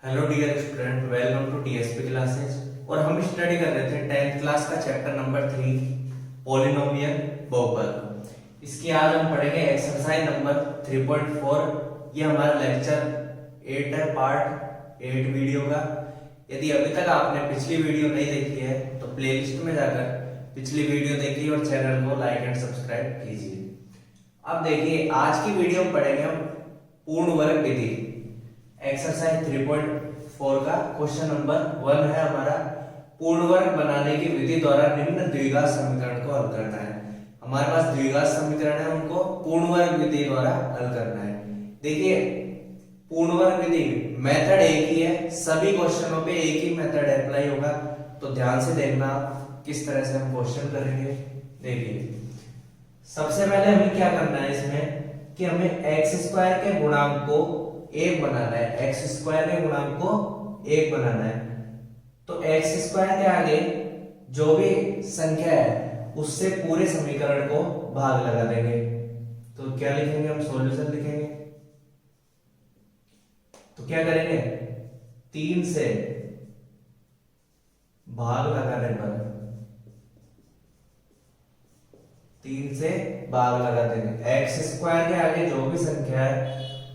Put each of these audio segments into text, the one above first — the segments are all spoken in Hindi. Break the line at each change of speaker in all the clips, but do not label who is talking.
Hello dear student, welcome to TSP classes. और हम स्टडी कर रहे थे 10th क्लास का चैप्टर नंबर 3 पॉलिनोमियल बहुपद। इसकी आज हम पढ़ेंगे एक्सरसाइज नंबर 3.4। ये हमारा लेक्चर 8 है, पार्ट 8 वीडियो का। यदि अभी तक आपने पिछली वीडियो नहीं देखी है तो प्लेलिस्ट में जाकर पिछली वीडियो देखिए और चैनल को लाइक एंड सब्सक्राइब कीजिए। अब देखिए, आज की वीडियो में पढ़ेंगे हम पूर्ण वर्ग विधि। एक्सरसाइज 3.4 का क्वेश्चन नंबर 1 है हमारा, पूर्ण वर्ग बनाने की विधि द्वारा निम्न द्विघात समीकरण को हल करना है। हमारे पास द्विघात समीकरण है, उनको पूर्ण वर्ग विधि द्वारा हल करना है। देखिए, पूर्ण वर्ग विधि मेथड एक ही है, सभी क्वेश्चनों पे एक ही मेथड अप्लाई होगा। तो ध्यान से देखना किस तरह से हम क्वेश्चन करेंगे। देखिए, सबसे पहले हमें क्या करना है इसमें कि हमें एक्स स्क्वायर के गुणांक को एक बनाना है। एक्स स्क्वायर के गुणांक को एक बनाना है, तो एक्स स्क्वायर के आगे जो भी संख्या है उससे पूरे समीकरण को भाग लगा देंगे। तो क्या लिखेंगे हम? सॉल्यूशन लिखेंगे। तो क्या करेंगे? 3 से भाग लगाने पर 3 से भाग लगा देंगे। एक्स स्क्वायर के आगे जो भी संख्या है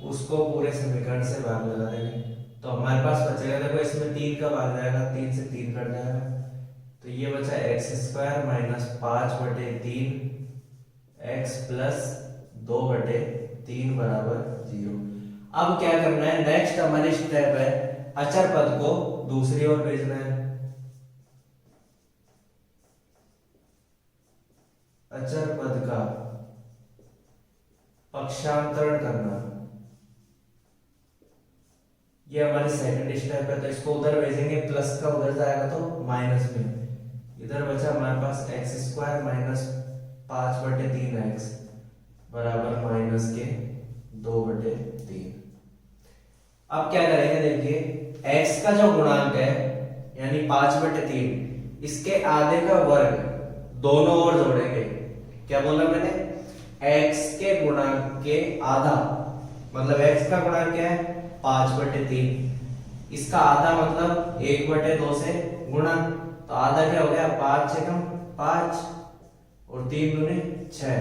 उसको पूरे समीकरण से भाग लगा देंगे। तो हमारे पास बचेगा, देखो इसमें 3 का भाग जाएगा, 3 से 3 कट जाएगा, तो ये बचा x square minus 5/3 x plus 2/3 बराबर 0। अब क्या करना है? नेक्स्ट हमारी स्टेप है अचर पद को दूसरी ओर भेजना है। अचर पद का पक्षांतरण करना, ये हमारी सेकंड स्टेप है। तो इसको उधर भेजेंगे, प्लस का उधर जाएगा तो माइनस में। इधर बचा हमारे पास एक्स स्क्वायर माइनस 5/3 एक्स बराबर माइनस के 2/3। अब क्या करेंगे? देखिए, एक्स का जो गुणांक है यानी 5/3, इसके आधे का वर्ग दोनों ओर जोड़ेंगे। क्या बोला मैंने? एक्स के गुणांक के आधा, मतलब एक्स का गुणांक क्या है? 5/3। इसका आधा मतलब 1/2 से गुणा, तो आधा क्या हो गया? 5 से कम 5 और 3 दूनी 6।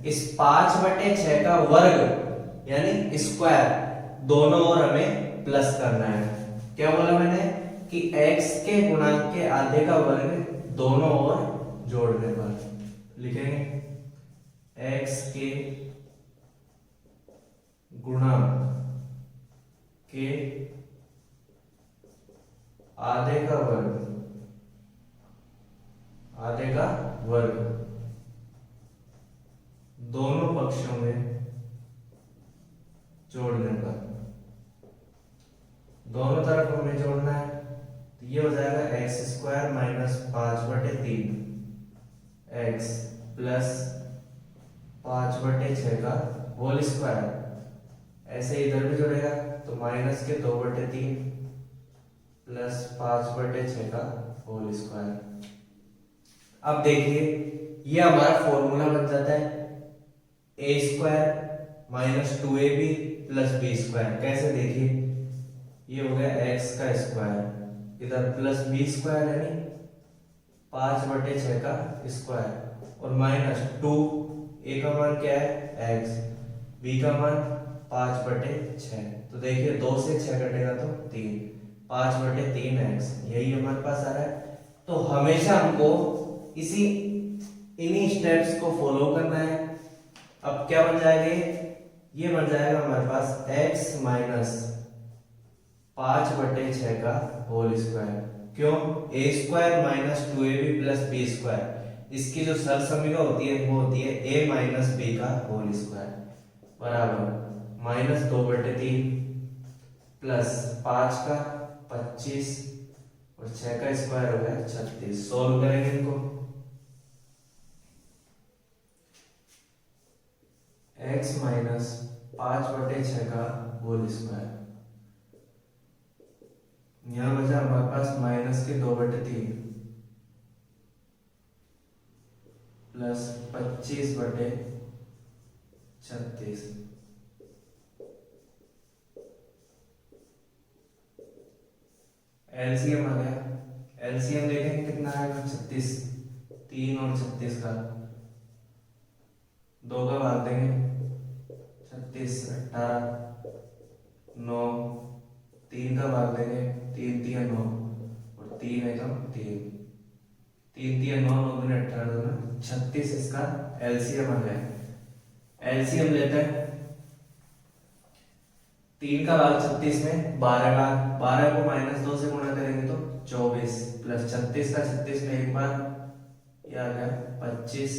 इस 5/6 का वर्ग यानी स्क्वायर दोनों ओर हमें प्लस करना है। क्या बोला मैंने? कि x के गुणांक के आधे का वर्ग दोनों ओर जोड़ने पर लिखेंगे x के गुणांक के आधे का वर्ग दोनों पक्षों में जोड़ने पर, दोनों तरफ हमें जोड़ना है। तो ये हो जाएगा x square minus 5/3 x plus 5/6 का होल स्क्वायर। ऐसे इधर भी जोड़ेगा तो माइनस के 2/3 प्लस 5/6 का होल स्क्वायर। अब देखिए, ये हमारा फॉर्मूला बन जाता है A square minus 2ab plus B square. कैसे? देखिए, ये हो गया एक्स का स्क्वायर, इधर प्लस बी स्क्वायर यानी 5/6 का स्क्वायर, और माइनस 2, ए का मान क्या है? एक्स, बी का मान 5/6। तो देखिए 2 से 6 कटेगा तो 3, 5/3 एक्स, यही हमारे पास आ रहा है। तो हमेशा हमको इन्हीं स्टेप्स को फॉलो करना है। अब क्या बन जाएगा? ये बन जाएगा हमारे पास x माइनस 5/6 का होल स्क्वायर। क्यों? A square minus 2ab plus B square, इसकी जो सरसमीका होती है वो होती है a माइनस बी का होल स्क्वायर बराबर माइनस 2/3 प्लस 5 का 25 और 6 का स्क्वायर हो गया 36। सोल्व करेंगे इनको। x माइनस 5/6 का होल स्क्वायर, यहां बचा हमारे पास माइनस के 2/3 प्लस 25/36। एलसीएम आ गया, एलसीएम देखेंगे कितना आएगा 36, 3 और 36 का 2 का भाग देंगे 36 18 9, 3 का भाग देंगे 3 3 9 और 3 है कम 3 3 3 9 9 दूनी 18 दूना 36, इसका एलसीएम आ गया। एलसीएम लेते हैं 3 का भाग 36 में 12 का, 12 को -2 से गुणा करेंगे तो 24 प्लस 36 का 36 में एक बार ये आ गया 25।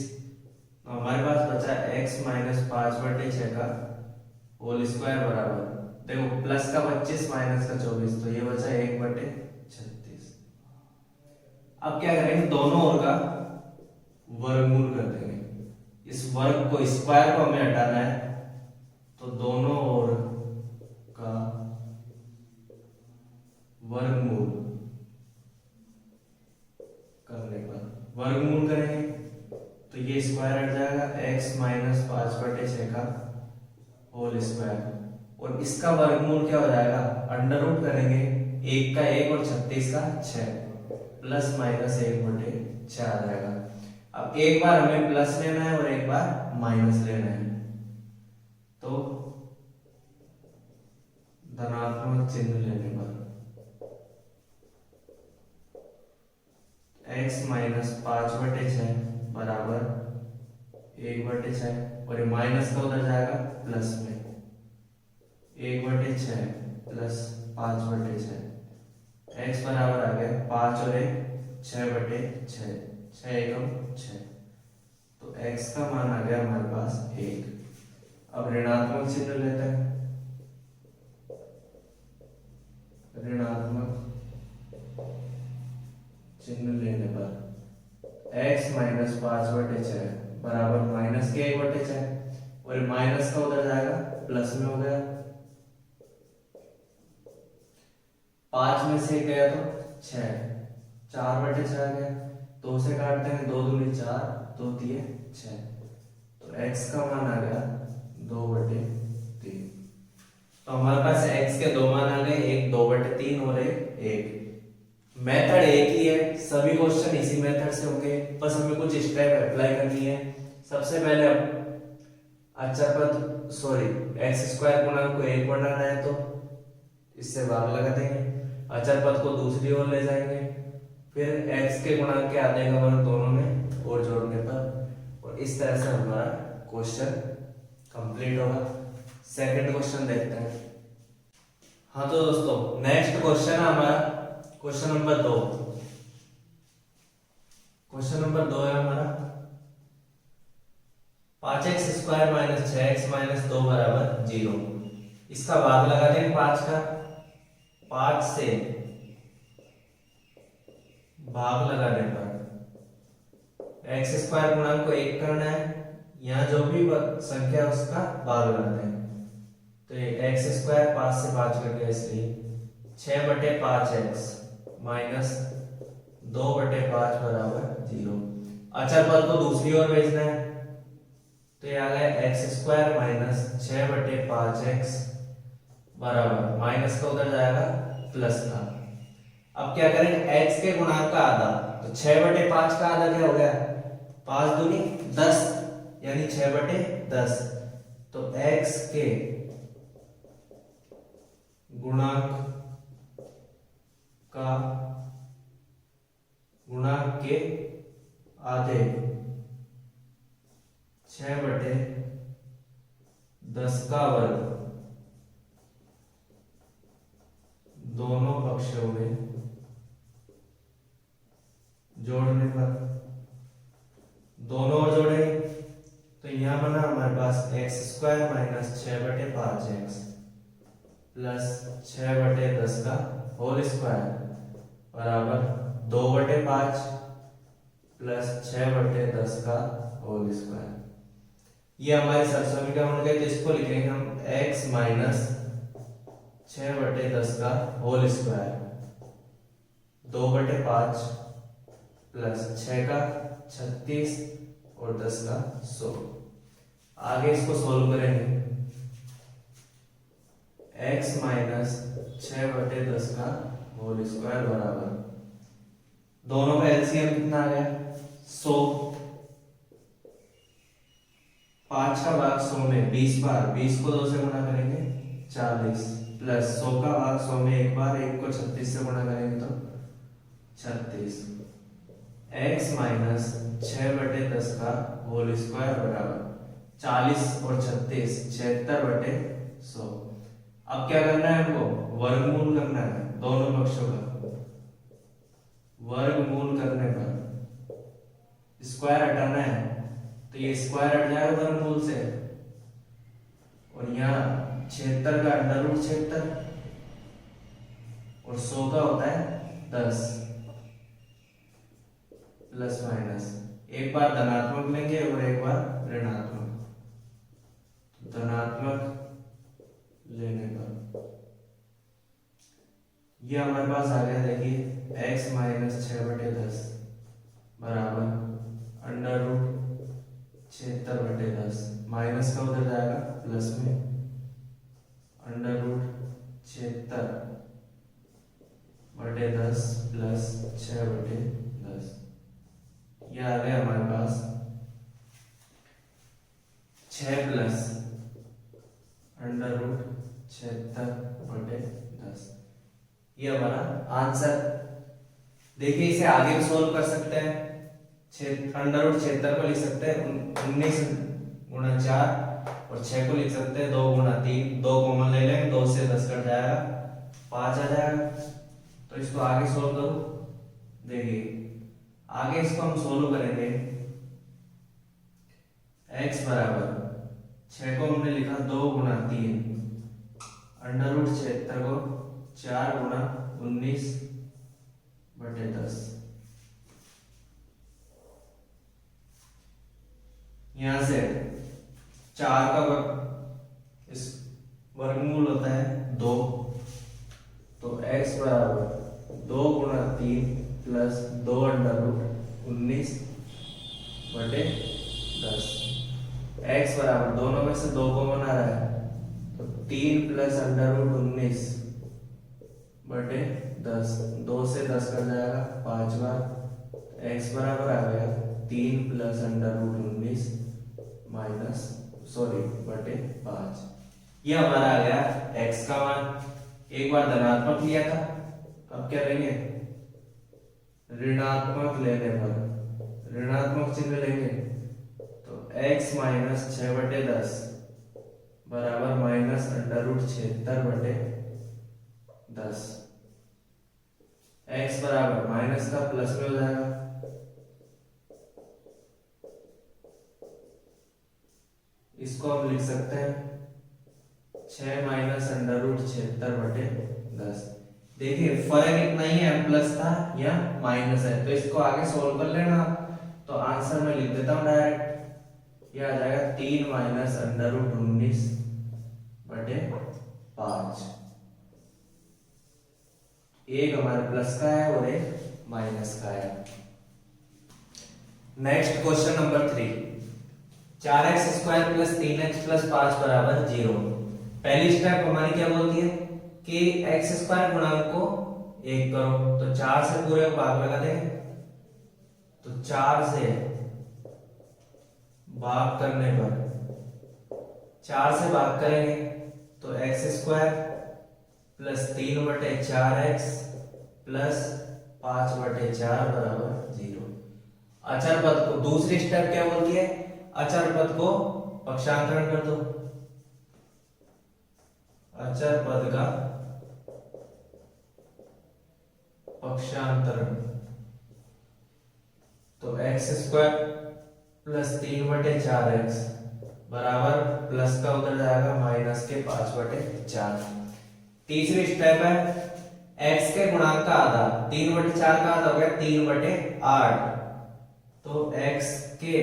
तो हमारे पास बचा x - 5/6 का होल स्क्वायर बराबर, देखो प्लस का 25 माइनस का 24, तो ये बचा 1/36। अब क्या करेंगे, दोनों ओर का वर्गमूल कर देंगे। इस वर्ग को, स्क्वायर को हमें हटाना है, तो दोनों ओर का वर्गमूल करने पर वर्गमूल करेंगे तो ये स्क्वायर हट जाएगा, x - 5/6 का होल स्क्वायर, और इसका वर्गमूल क्या हो जाएगा, अंडर रूट करेंगे 1 का 1 और 36 का 6 प्लस माइनस 1/6 आ जाएगा। अब एक बार हमें प्लस लेना है और एक बार माइनस लेना है, तो धनात्मक चिन्ह लेने पर x - 5/6 बराबर 1/6, और ये माइनस का उधर जाएगा प्लस में 1/6 प्लस 5/6, x बराबर आ गया 5 और 1 6/6, 6 एकम 6, तो x का मान आ गया हमारे पास 1। अब ऋणात्मक चिन्ह लेते हैं, ऋणात्मक चिन्ह लेने पर x - 5/6 बराबर माइनस के 1/6, और माइनस का उधर जाएगा प्लस में हो गया, 5 में से गया तो 6, 4/6 आ गया, 2 से काटते हैं 2 दूनी 4, 2 तिये 6, तो x का मान आ गया 2/3। तो हमारे पास x के दो मान आ गए, एक 2/3 और एक 1। मेथड एक ही है, सभी क्वेश्चन इसी मेथड से होंगे, बस हमें कुछ स्टेप अप्लाई करनी है। सबसे पहले अचर पद x² गुणक को 1 बनाना है, तो इससे भाग लगा देंगे, अचर पद को दूसरी ओर ले जाएंगे, फिर x के गुणक के आधे का वर्ग दोनों में और जोड़ने पर, और इस तरह से हमारा क्वेश्चन कंप्लीट होगा। सेकंड क्वेश्चन देखते हैं। हाँ तो दोस्तों, नेक्स्ट क्वेश्चन है हमारा क्वेश्चन नंबर 2। क्वेश्चन नंबर 2 है हमारा 5x² - 6x - 2 बराबर 0। इसका भाग लगा देंगे 5 का, 5 से भाग लगाने पर x² गुणक को 1 करना है, यहाँ जो भी संख्या उसका भाग लगाना है, तो ये x² 5 से 5 कट गया, इसलिए 6/5x माइनस 2/5 बराबर 0। अचर पद को दूसरी ओर भेजना है, तो ये आ गया x² - 6/5x बराबर, माइनस का उधर जाएगा प्लस का। अब क्या करेंगे, x के गुणांक का आधा, तो 6/5 का आधा क्या हो गया, 5 दूनी 10, यानी 6/10, तो x के गुणांक का गुणांक के आधे 6/10 का वर्ग दोनों पक्षों में जोड़ने पर, दोनों ओर जोड़े तो यहां बना हमारे पास x² - 6/5x प्लस 6/10 का होल स्क्वायर बराबर 2/5 प्लस 6/10 का होल स्क्वायर। ये हमारी सरसमीकरण बन गए, तो इसको लिखेंगे हम x - 6/10 का होल स्क्वायर, 2/5 प्लस 6 का 36 और 10 का 100। आगे इसको सोल्व करेंगे, x - 6/10 का होल स्क्वायर बराबर, दोनों का एलसीएम कितना आ गया 100, 5 का भाग 100 में 20 बार, 20 को 2 से गुणा करेंगे 40, प्लस 100 का भाग 100 में एक बार, 1 को 36 से गुणा करेंगे तो 36, x माइनस 6/10 का होल स्क्वायर बराबर 40 और 36 76/100। अब क्या करना है हमको, वर्गमूल करना है दोनों पक्षों का। वर्गमूल करने पर स्क्वायर हटाना है तो ये स्क्वायर हट जाएगा वर्गमूल से, और यहाँ 76 का √76 और 100 का होता है 10, प्लस माइनस एक बार धनात्मक लेंगे और एक बार ऋणात्मक। धनात्मक लेने पर ये हमारे पास आ गया, देखिए x माइनस 6/10 बराबर √76/10, माइनस का उधर जाएगा प्लस में √76/10 प्लस 6/10। ये आ गया हमारे पास 6 प्लस √76/10, ये हमारा आंसर। देखिए इसे आगे भी सोल्व कर सकते हैं, √76 को लिख सकते हैं 19 गुणा 4 और 6 को लिख सकते हैं 2 गुणा 3, 2 कॉमन ले लेंगे, 2 से 10 कट जाएगा 5 आ जाएगा। तो इसको आगे सोल्व करो, देखिए आगे इसको हम सोल्व करेंगे, x बराबर 6 को हमने लिखा 2 गुणा 3, √76 को 4 गुणा 19/10, यहां से 4 का इस वर्गमूल होता है 2, तो x बराबर 2 गुणा 3 प्लस 2 √19/10, x बराबर दोनों में से 2 कॉमन आ रहा है तो 3 प्लस √19/10, 2 से 10 कर जाएगा 5 बार, x बराबर आ गया 3 प्लस √19 माइनस बटे 5। ये हमारा आ गया x का मान। एक बार धनात्मक लिया था, अब क्या लेंगे, ऋणात्मक लेने पर ऋणात्मक चिन्ह लेंगे तो x माइनस 6/10 बराबर माइनस √76/10, x बराबर माइनस का प्लस में हो जाएगा, इसको हम लिख सकते हैं 6 माइनस √76/10। देखिए फर्क इतना ही है, प्लस था या माइनस है, तो इसको आगे सोल्व कर लेना। तो आंसर में लिख देता हूं डायरेक्ट, ये आ जाएगा 3 माइनस √19/5। एक हमारे प्लस का है और एक माइनस का है। Next question number 3, 4x² plus 3x plus 5 बराबर 0। पहली स्टेप हमारी क्या बोलती है कि x² गुणांक को 1 करो, तो 4 से पूरे को भाग लगा देंगे, तो 4 से भाग करने पर 4 से भाग करेंगे तो x² प्लस 3/4x प्लस 5/4 बराबर 0। अचर पद को, दूसरी स्टेप क्या बोलती है, अचर पद को पक्षांतरण कर दो, अचर पद का पक्षांतरण, तो x² प्लस 3/4x बराबर प्लस का उधर जाएगा माइनस के 5/4। तीसरी स्टेप है x के गुणांक का आधा, 3/4 का आधा हो गया 3/8, तो x के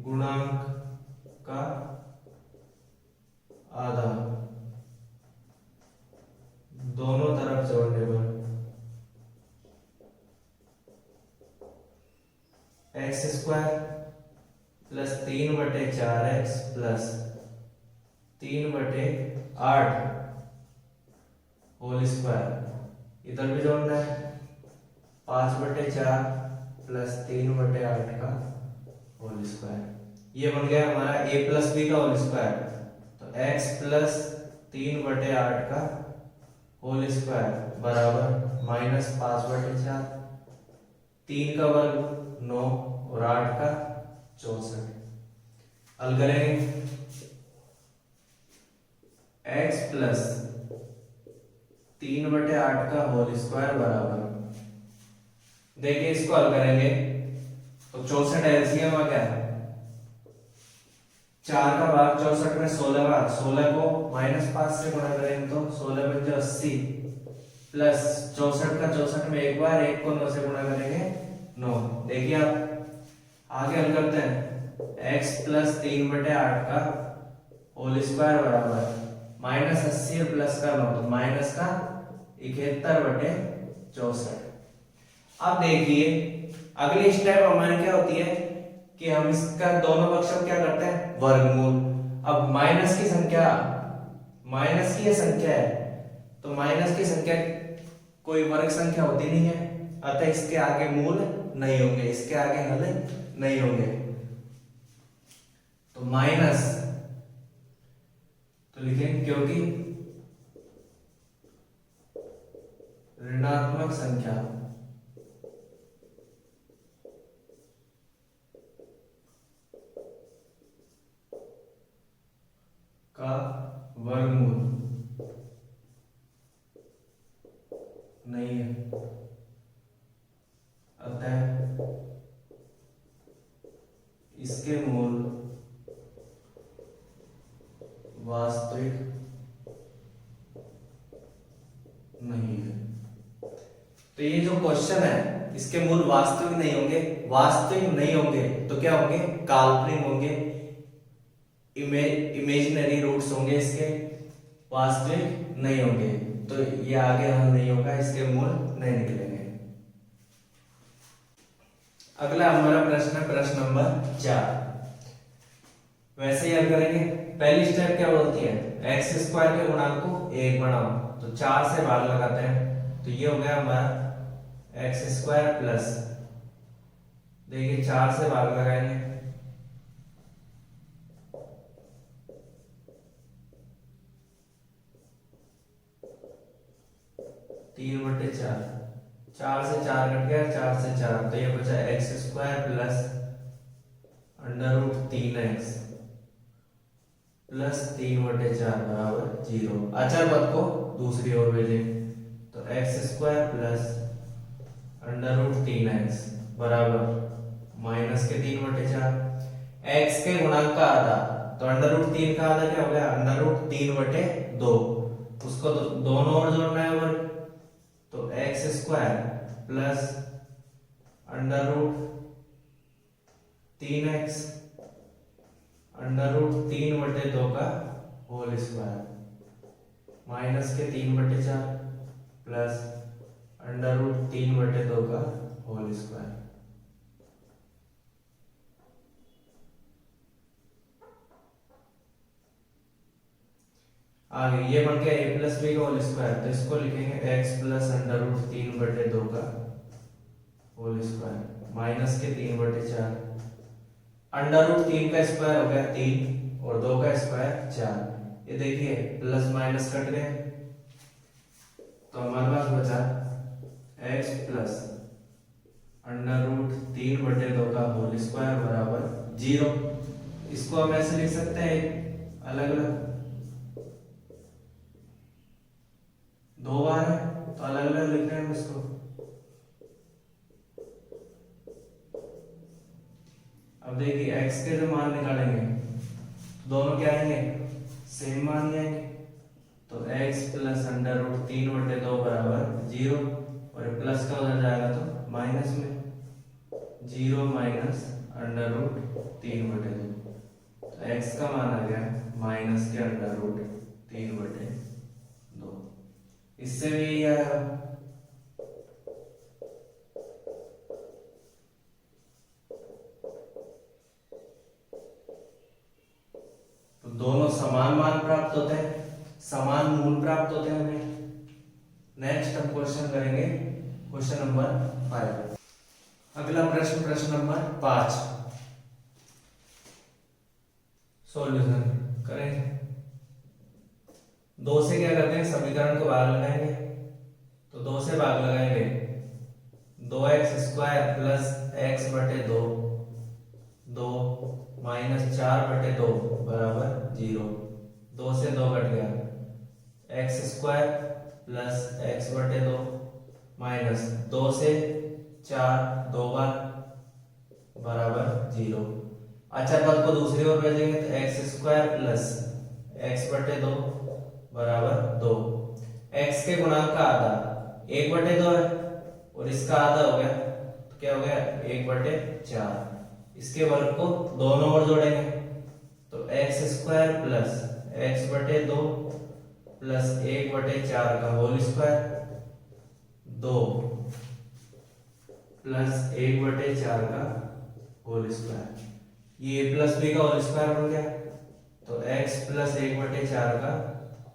गुणांक का आधा दोनों तरफ जोड़ने पर x² plus 3/4x plus 3/8 whole square, इधर भी जोड़ना है 5/4 प्लस 3/8 का होल स्क्वायर। ये बन गया हमारा a प्लस बी का होल स्क्वायर। तो x प्लस 3/8 का होल स्क्वायर बराबर माइनस 5/4, 3 का वर्ग 9 और 8 का 64। हल करेंगे x प्लस 3/8 का होल स्क्वायर बराबर, देखिए इसको हल करेंगे तो 64 एलसीएम आ गया, 4 का भाग 64 में 16 बार, 16 को -5 से गुणा करेंगे तो 16 बन जाए 80 प्लस 64 का 64 में एक बार, 1 को 9 से गुणा करेंगे 9। देखिए आप आगे हल करते हैं x प्लस 3/8 का होल स्क्वायर बराबर -80 और प्लस का 9 तो माइनस का 71/64। अब देखिए अगली स्टेप हमारी क्या होती है कि हम इसका दोनों पक्षों क्या करते हैं वर्गमूल। अब माइनस की संख्या, माइनस की ये संख्या है तो माइनस की संख्या कोई वर्ग संख्या होती नहीं है, अतः इसके आगे मूल नहीं होंगे, इसके आगे हल नहीं होंगे। तो माइनस तो लिखेंगे क्योंकि ऋणात्मक संख्या का वर्गमूल नहीं है, अतः इसके मूल वास्तविक नहीं है। तो ये जो क्वेश्चन है इसके मूल वास्तविक नहीं होंगे, वास्तविक नहीं होंगे तो क्या होंगे काल्पनिक होंगे, इमेजिनरी रूट्स होंगे इसके, वास्तविक नहीं होंगे। तो ये आगे हल नहीं होगा, इसके मूल नहीं निकलेंगे। अगला हमारा प्रश्न है प्रश्न नंबर 4। वैसे ही हल करेंगे। पहली स्टेप क्या बोलती है एक्स स्क्वायर के गुणांक को 1 बनाओ, तो 4 से भाग लगाते हैं तो ये हो गया हमारा एक्स स्क्वायर प्लस, देखिए 4 से भाग लगाएंगे 3/4, 4 से 4 कट गया, 4 से 4 तो ये बचा x square plus √3x plus 3/4 बराबर 0। अचर पद को दूसरी ओर भेजें तो एक्स स्क्वायर प्लस √3x बराबर माइनस के 3/4, x के गुणांक का आधा तो √3 का आधा क्या हो गया √3/2, उसको दोनों ओर जोड़ना है वर्ग, तो एक्स स्क्वायर प्लस √3x √3/2 का होल स्क्वायर माइनस के 3/4 प्लस √3/2 का होल स्क्वायर। आगे ये बन गया a प्लस बी का होल स्क्वायर, तो इसको लिखेंगे x प्लस √3/2 का होल स्क्वायर माइनस के 3/4, √3 का स्क्वायर हो गया 3 और 2 का स्क्वायर 4। ये देखिए प्लस माइनस कट गए तो हमारे पास बचा x प्लस √3/2 का होल स्क्वायर बराबर 0। इसको हम ऐसे लिख सकते हैं अलग अलग, दो बार है तो अलग अलग लिख रहे हैं इसको। अब देखिए x के जो मान निकालेंगे दोनों क्या आएंगे सेम मान आएंगे, तो x प्लस √3/2 बराबर 0 और प्लस का उधर जाएगा तो माइनस में 0 माइनस √3/2, तो x का मान आ गया माइनस के √3/2। इससे भी यही आएगा, तो दोनों समान मान प्राप्त होते हैं, समान मूल प्राप्त होते हैं हमें, नेक्स्ट हम क्वेश्चन करेंगे क्वेश्चन नंबर 5। अगला प्रश्न प्रश्न नंबर 5 सॉल्यूशन करें। 2 से क्या करते हैं, समीकरण को भाग लगाएंगे। तो 2 से भाग लगाएंगे 2x² प्लस x बटे 2 2 माइनस 4 बटे 2 बराबर 0। 2 से 2 कट गया, x² प्लस x बटे 2 माइनस 2 से 4 2 बार बराबर 0। अचर पद को दूसरी ओर भेजेंगे तो x² प्लस x बटे 2 बराबर 2। x के गुणांक का आधा 1 बटे 2 है और इसका आधा हो गया तो क्या हो गया 1 बटे 4। इसके वर्ग को दोनों ओर जोड़ेंगे तो x² प्लस x बटे 2 प्लस 1 बटे 4 का होल स्क्वायर 2 प्लस 1 बटे 4 का होल स्क्वायर। ये a प्लस b का होल स्क्वायर बन गया तो x प्लस 1 बटे 4 का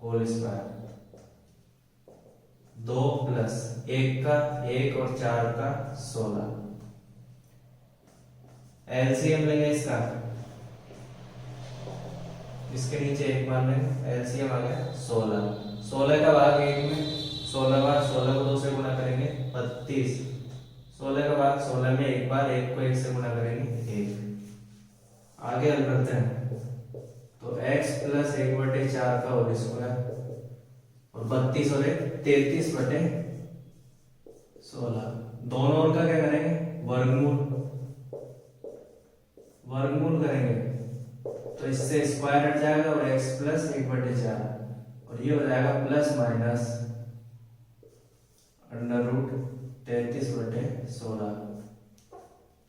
होल स्क्वायर 2 प्लस 1 का 1 और 4 का 16। एलसीएम लेंगे इसका, इसके नीचे 1 मान लेंगे, एलसीएम आ गया 16। 16 का भाग 1 में 16 बार 16 को 2 से गुणा करेंगे 32। 16 का भाग 16 में 1 बार 1 को 1 से गुणा करेंगे 1। आगे हल करते हैं तो x प्लस 1 बटे 4 का होल स्क्वायर और 32 और 33 बटे 16। दोनों ओर का क्या करेंगे वर्गमूल, वर्गमूल करेंगे तो इससे स्क्वायर हट जाएगा और x प्लस 1 बटे 4 और ये हो जाएगा प्लस माइनस अंडर रूट 33 बटे 16।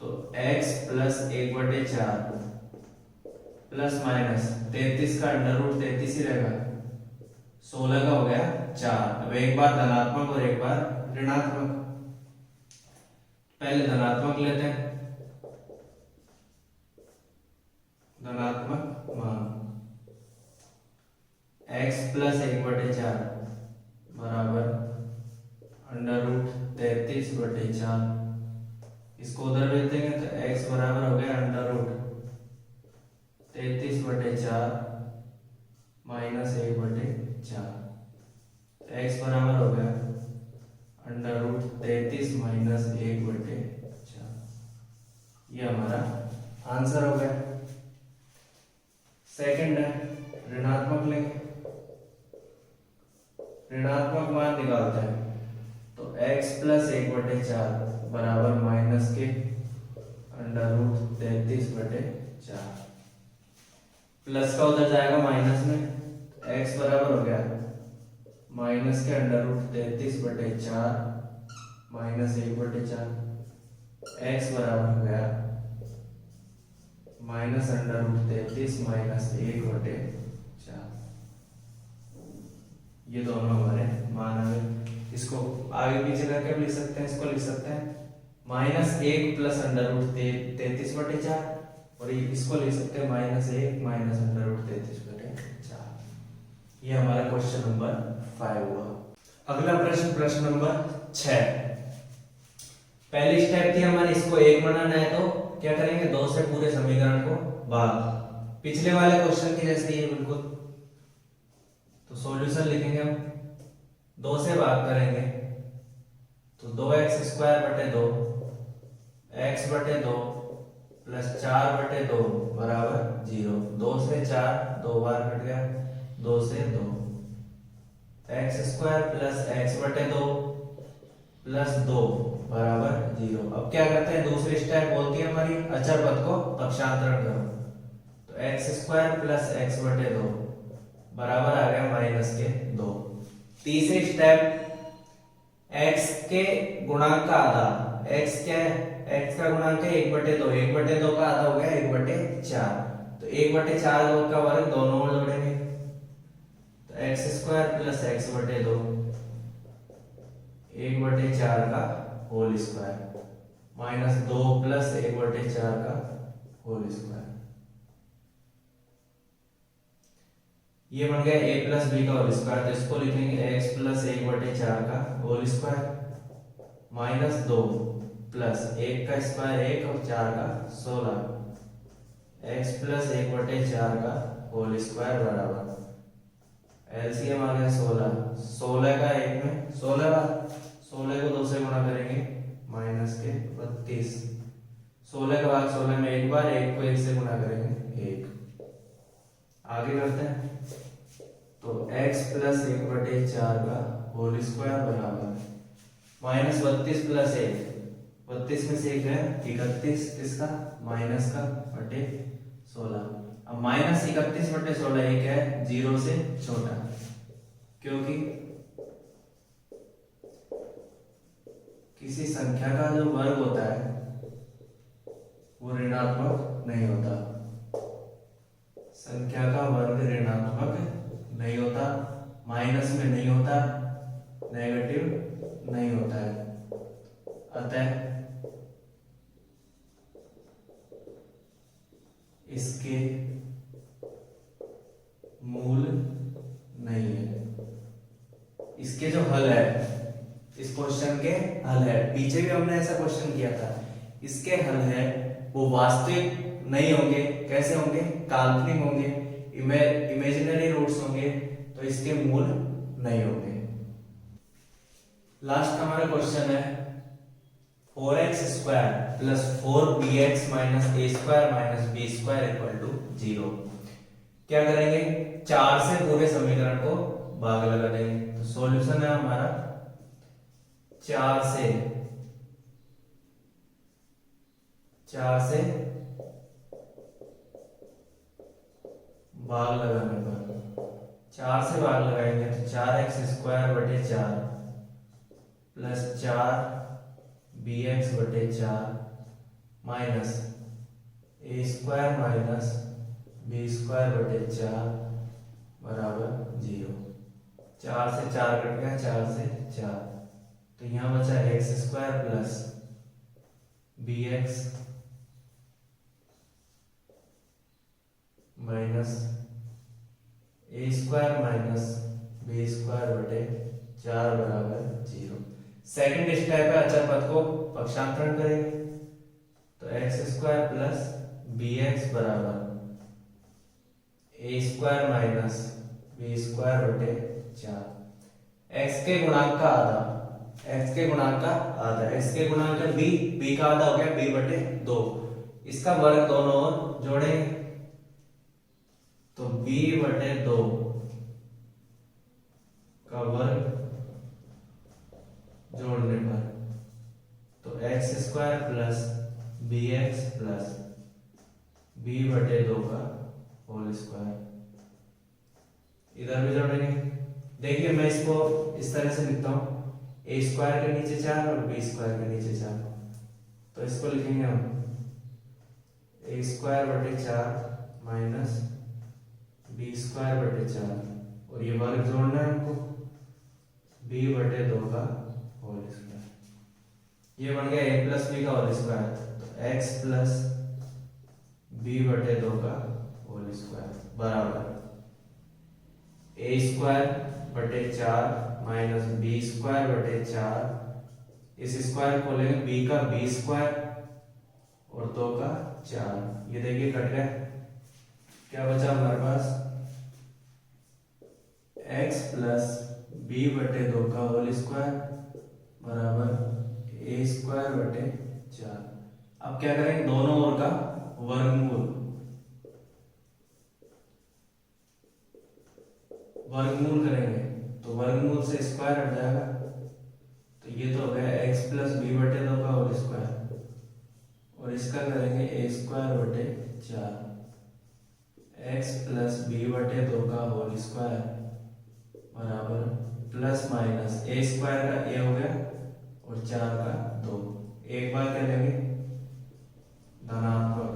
तो x प्लस 1 बटे 4 प्लस माइनस 33 का अंडर रूट 33 ही रहेगा, 16 का हो गया 4। अब एक बार धनात्मक और एक बार ऋणात्मक। पहले धनात्मक लेते हैं, धनात्मक मान x प्लस 1 बटे 4 बराबर अंडर रूट 33 बटे 4। इसको उधर भेज देंगे तो x बराबर हो गया अंडर रूट 33 बटे 4 माइनस 1 बटे 4। x बराबर हो गया अंडर रूट 33 माइनस 1 बटे 4। ये हमारा आंसर हो गया। सेकंड है ऋणात्मक लेंगे, ऋणात्मक मान निकालते हैं तो x प्लस 1 बटे 4 बराबर माइनस के अंडर रूट 33 बटे 4। प्लस का उधर जाएगा माइनस में, x बराबर हो गया माइनस के अंडर रूट 33 बटे 4 माइनस 1 बटे 4। x बराबर हो गया माइनस अंडर रूट 33 माइनस 1 बटे 4। ये दोनों हमारे मान आ गए। इसको आगे पीछे करके भी लिख सकते हैं, इसको लिख सकते हैं माइनस 1 प्लस अंडर रूट 33 बटे 4 और इसको लिख सकते हैं माइनस 1 माइनस अंडर रूट 33 बटे 4। ये हमारा क्वेश्चन नंबर 5 हुआ। अगला प्रश्न प्रश्न नंबर 6। पहली स्टेप थी हमारी, इसको 1 बनाना है तो क्या करेंगे 2 से पूरे समीकरण को भाग, पिछले वाले क्वेश्चन के जैसे ये बिल्कुल। तो सॉल्यूशन लिखेंगे हम, 2 से भाग करेंगे तो 2x² बटे 2 x बटे 2 प्लस 4 बटे 2 बराबर 0। 2 से 4 2 बार कट गया, 2 से 2 x² प्लस x बटे 2 प्लस 2 बराबर 0। अब क्या करते हैं दूसरी स्टेप बोलती है हमारी अचर पद को पक्षांतरण करो तो x² प्लस x बटे 2 बराबर आ गया माइनस के 2। तीसरी स्टेप x के गुणांक का आधा, x क्या है x का गुणांक है 1 बटे 2, 1 बटे 2 का आधा हो गया 1 बटे 4। तो 1 बटे 4 का वर्ग दोनों ओर जोड़ेंगे तो x² प्लस x बटे 2 1 बटे 4 का होल स्क्वायर माइनस 2 प्लस 1 बटे 4 का होल स्क्वायर। ये बन गया a प्लस बी का होल स्क्वायर, तो इसको लिखेंगे x प्लस 1/4 का होल स्क्वायर माइनस 2 प्लस 1 का स्क्वायर 1 और 4 का 16, x प्लस 1/4 का होल स्क्वायर बराबर एलसीएम आ गया 16, 16 का 1 में 16 बार, 16 को 2 से गुणा करेंगे माइनस के 32, 16 का भाग 16 में एक बार, 1 को 1 से गुणा करेंगे 1। आगे करते हैं, तो x प्लस 1/4 का होल स्क्वायर बराबर माइनस 32 प्लस 1, 32 में से 1 है 31, किसका माइनस का बटे 16। अब माइनस 31/16 एक है 0 से छोटा, क्योंकि किसी संख्या का जो वर्ग होता है वो ऋणात्मक नहीं होता, संख्या का वर्ग ऋणात्मक नहीं होता, माइनस में नहीं होता, नेगेटिव नहीं होता है, अतः इसके मूल नहीं है। इसके जो हल है, इस क्वेश्चन के हल है, पीछे भी हमने ऐसा क्वेश्चन किया था, इसके हल है वो वास्तविक नहीं होंगे, कैसे होंगे, काल्पनिक होंगे, इमेजिनरी रूट्स होंगे, तो इसके मूल नहीं होंगे। लास्ट हमारा क्वेश्चन है 4x square plus 4bx minus a square minus b square equal to 0। क्या करेंगे, 4 से पूरे समीकरण को भाग लगा देंगे, तो सॉल्यूशन है हमारा 4 से भाग लगाने पर, 4 से भाग लगाएंगे तो 4x स्क्वायर बटे 4 प्लस 4bx बटे 4 minus a square minus b square बटे 4 बराबर 0। 4 से 4 कट गया, 4 से 4, तो यहाँ बचा x square plus bx minus a square minus B square बटे 4 बराबर 0। सेकंड स्टेप है, अचर पद को पक्षांतरण करेंगे, तो X square plus B X बराबर A square minus B square बटे 4। एक्स के गुणांक का आधा, एक्स के गुणांक का आधा, एक्स के गुणांक बी, बी का आधा हो गया बी बटे 2, इसका वर्ग दोनों ओर जोड़ेंगे, तो b बटे 2 का वर्ग जोड़ने पर, तो X square plus B X plus b बटे 2 का होल स्क्वायर, इधर भी जोड़ेंगे। देखिए मैं इसको इस तरह से लिखता हूं, a स्क्वायर के नीचे 4 और b स्क्वायर के नीचे 4, तो इसको लिखेंगे हम a स्क्वायर बटे 4 माइनस बी स्क्वायर बटे 4, और ये वर्ग जोड़ना है हमको, b बटे 2 का होल स्क्वायर, ये बन गया a प्लस बी का होल स्क्वायर, तो x प्लस b बटे 2 का होल स्क्वायर बराबर a स्क्वायर बटे 4 माइनस बी स्क्वायर बटे 4, इस स्क्वायर को लेंगे b का b स्क्वायर और 2 का 4, ये देखिए कट गया, क्या बचा हमारे पास x प्लस बी बटे 2 का होल स्क्वायर बराबर ए स्क्वायर बटे 4। अब क्या करेंगे, दोनों ओर का वर्गमूल, वर्गमूल करेंगे, तो वर्गमूल से स्क्वायर हट जाएगा, तो ये तो हो गया x प्लस बी बटे 2 का होल स्क्वायर, और इसका करेंगे ए स्क्वायर बटे 4, x प्लस बी बटे 2 का होल स्क्वायर बराबर प्लस माइनस ए स्क्वायर का ए हो गया और 4 का 2, एक बार क्या लेंगे धनात्मक,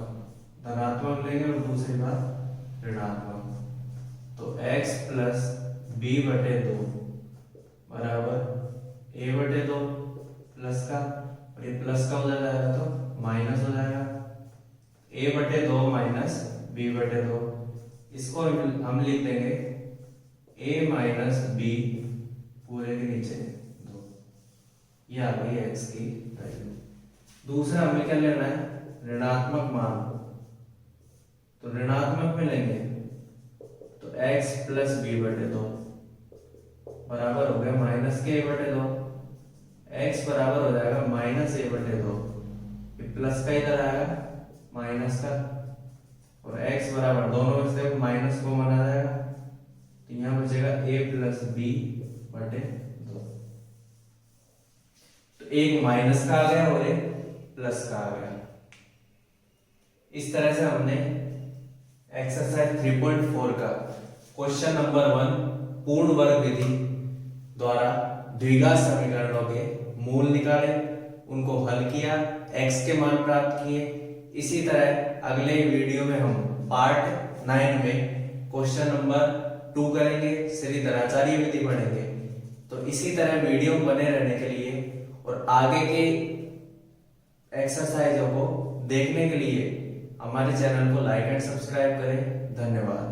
धनात्मक लेंगे और दूसरी बार ऋणात्मक, तो x प्लस बी बटे 2 बराबर ए बटे 2 प्लस का, और ये प्लस का हो जाएगा तो माइनस हो जाएगा, ए बटे 2 माइनस बी बटे 2, इसको हम लिख देंगे a माइनस बी पूरे के नीचे 2, ये आ गई x की वैल्यू। दूसरा हमें क्या लेना है, ऋणात्मक मान, तो ऋणात्मक में लेंगे तो x प्लस बी बटे 2 बराबर हो गया माइनस के a बटे 2, x बराबर हो जाएगा माइनस a बटे 2, प्लस का इधर आएगा माइनस का, और x बराबर दोनों में से माइनस को माना जाएगा, तो यहाँ बचेगा a प्लस बी बटे 2। तो एक माइनस का आ गया और एक प्लस का आ गया। इस तरह से हमने एक्सरसाइज 3.4 का क्वेश्चन नंबर 1 पूर्ण वर्ग विधि द्वारा द्विघात समीकरणों के मूल निकाले, उनको हल किया, x के मान प्राप्त किए। इसी तरह अगले वीडियो में हम पार्ट 9 में क्वेश्चन नंबर 2 करेंगे, श्री धराचार्य विधि पढ़ेंगे। तो इसी तरह वीडियो बने रहने के लिए और आगे के एक्सरसाइजों को देखने के लिए हमारे चैनल को लाइक एंड सब्सक्राइब करें। धन्यवाद।